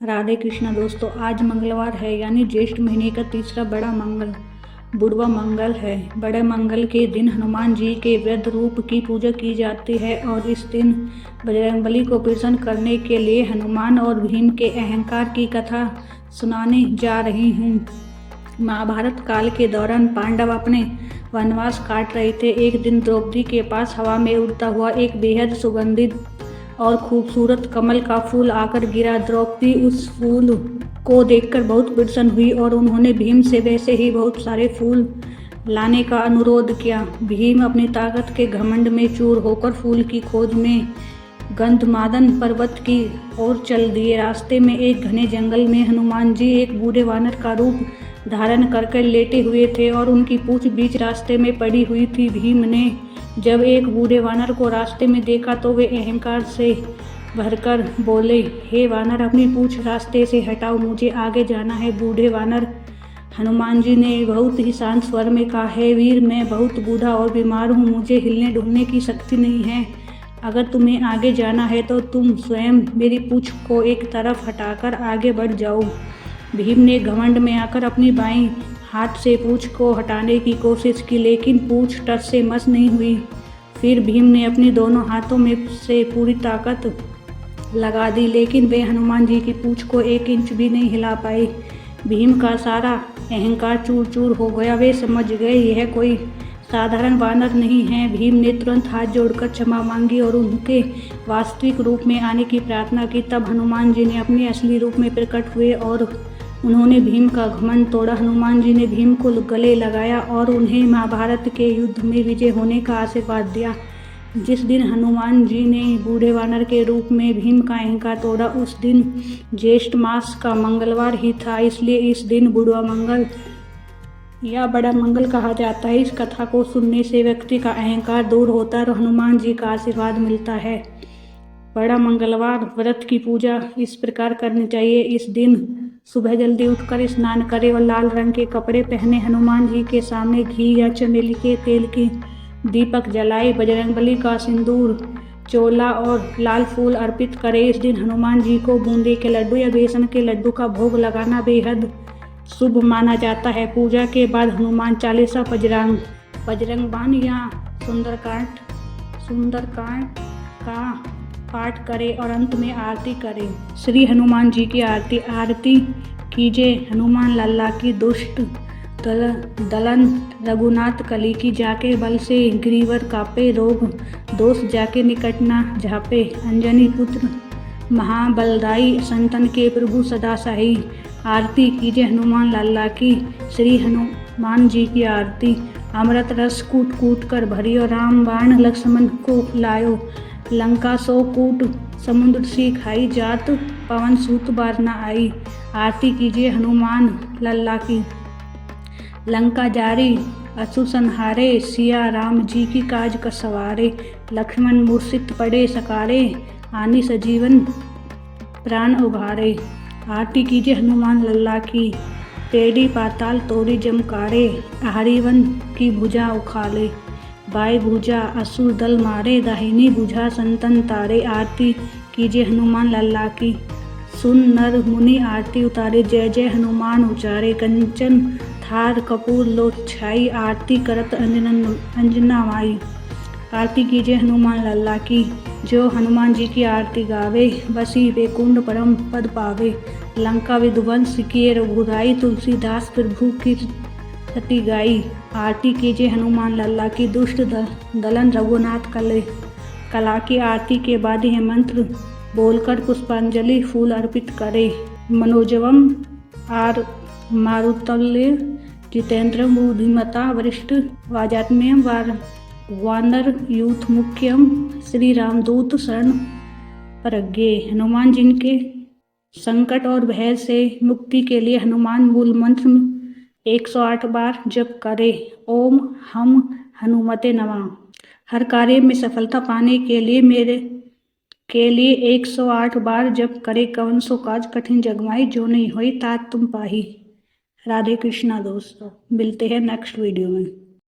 राधे कृष्णा दोस्तों, आज मंगलवार है यानी ज्येष्ठ महीने का तीसरा बड़ा मंगल बुधवा मंगल है। बड़े मंगल के दिन हनुमान जी के वृद्ध रूप की पूजा की जाती है और इस दिन बजरंगबली को प्रसन्न करने के लिए हनुमान और भीम के अहंकार की कथा सुनाने जा रही हूँ। महाभारत काल के दौरान पांडव अपने वनवास काट रहे थे। एक दिन द्रौपदी के पास हवा में उड़ता हुआ एक बेहद सुगंधित और खूबसूरत कमल का फूल आकर गिरा। द्रौपदी उस फूल को देखकर बहुत प्रसन्न हुई और उन्होंने भीम से वैसे ही बहुत सारे फूल लाने का अनुरोध किया। भीम अपनी ताकत के घमंड में चूर होकर फूल की खोज में गंधमादन पर्वत की ओर चल दिए। रास्ते में एक घने जंगल में हनुमान जी एक बूढ़े वानर का रूप धारण करके लेटे हुए थे और उनकी पूंछ बीच रास्ते में पड़ी हुई थी। भीम ने जब एक बूढ़े वानर को रास्ते में देखा तो वे अहंकार से भरकर बोले, हे वानर, अपनी पूंछ रास्ते से हटाओ, मुझे आगे जाना है। बूढ़े वानर हनुमान जी ने बहुत ही शांत स्वर में कहा, हे वीर, मैं बहुत बूढ़ा और बीमार हूँ, मुझे हिलने डुलने की शक्ति नहीं है। अगर तुम्हें आगे जाना है तो तुम स्वयं मेरी पूंछ को एक तरफ हटाकर आगे बढ़ जाओ। भीम ने घमंड में आकर अपनी बाईं हाथ से पूंछ को हटाने की कोशिश की, लेकिन पूंछ टस से मस नहीं हुई। फिर भीम ने अपने दोनों हाथों में से पूरी ताकत लगा दी, लेकिन वे हनुमान जी की पूंछ को 1 इंच भी नहीं हिला पाए। भीम का सारा अहंकार चूर चूर हो गया। वे समझ गए यह कोई साधारण वानर नहीं है। भीम ने तुरंत हाथ जोड़कर क्षमा मांगी और उनके वास्तविक रूप में आने की प्रार्थना की। तब हनुमान जी ने अपने असली रूप में प्रकट हुए और उन्होंने भीम का घमंड तोड़ा। हनुमान जी ने भीम को गले लगाया और उन्हें महाभारत के युद्ध में विजय होने का आशीर्वाद दिया। जिस दिन हनुमान जी ने बूढ़े वानर के रूप में भीम का अहंकार तोड़ा, उस दिन ज्येष्ठ मास का मंगलवार ही था, इसलिए इस दिन बुधवा मंगल या बड़ा मंगल कहा जाता है। इस कथा को सुनने से व्यक्ति का अहंकार दूर होता है और हनुमान जी का आशीर्वाद मिलता है। बड़ा मंगलवार व्रत की पूजा इस प्रकार करनी चाहिए। इस दिन सुबह जल्दी उठकर स्नान करें और लाल रंग के कपड़े पहने हनुमान जी के सामने घी या चमेली के तेल की दीपक जलाए। बजरंगबली का सिंदूर, चोला और लाल फूल अर्पित करें। इस दिन हनुमान जी को बूंदे के लड्डू या बेसन के लड्डू का भोग लगाना बेहद शुभ माना जाता है। पूजा के बाद हनुमान चालीसा, बजरंग बाण या सुंदरकांड का पाठ करें और अंत में आरती करें। श्री हनुमान जी की आरती कीजिए। हनुमान लल्ला की दुष्ट दलन रघुनाथ कली की जाके बल से ग्रीवर कापे, रोग दोष जाके निकट न झापे। अंजनी पुत्र महाबलदाई, संतन के प्रभु सदा सही। आरती कीजिए हनुमान लल्ला की। श्री हनुमान जी की आरती। अमृत रस कूट कूट कर भरियो, राम बाण लक्ष्मण को लायो। लंका सो कूट समुद्र सी खाई, जात पवन सूत बार न आई। आरती कीजिए हनुमान लल्ला की। लंका जारी असुर संहारे, सिया राम जी की काज का सवारे। लक्ष्मण मूर्छित पड़े सकारे, आनी सजीवन प्राण उभारे। आरती कीजिए हनुमान लल्ला की। टेढ़ी पाताल तोरी जमकारे, आहरीवन की भुजा उखाले। बाएं भुजा असुर दल मारे, दाहिनी भुजा संतन तारे। आरती कीजिए हनुमान लल्ला की। सुन नर मुनि आरती उतारे, जय जय हनुमान उचारे। कंचन थार कपूर लो छाई, आरती करत अंजना माई। आरती कीजिए हनुमान लल्ला की। जो हनुमान जी की आरती गावे, बसी वैकुंठ परम पद पावे। लंका विध्वंस किए रघुराई, तुलसीदास प्रभु की सती गाई। आरती कीजिए हनुमान लल्ला की। दुष्ट दलन रघुनाथ कला की आरती के बाद यह मंत्र बोलकर पुष्पांजलि फूल अर्पित करें। मनोजवम आर मारुतल्य जितेंद्रम बुद्धिमता वरिष्ठ वाजात्म्यम वानर यूथ मुख्यम, श्री रामदूत शरण प्रज्ञे। हनुमान जी के संकट और भय से मुक्ति के लिए हनुमान मूल मंत्र 108 बार जप करें। ओम हम हनुमते नमः। हर कार्य में सफलता पाने के लिए 108 बार जप करे। कवन सो काज कठिन जगमाई, जो नहीं होई तात तुम पाही। राधे कृष्णा दोस्तों, मिलते हैं नेक्स्ट वीडियो में।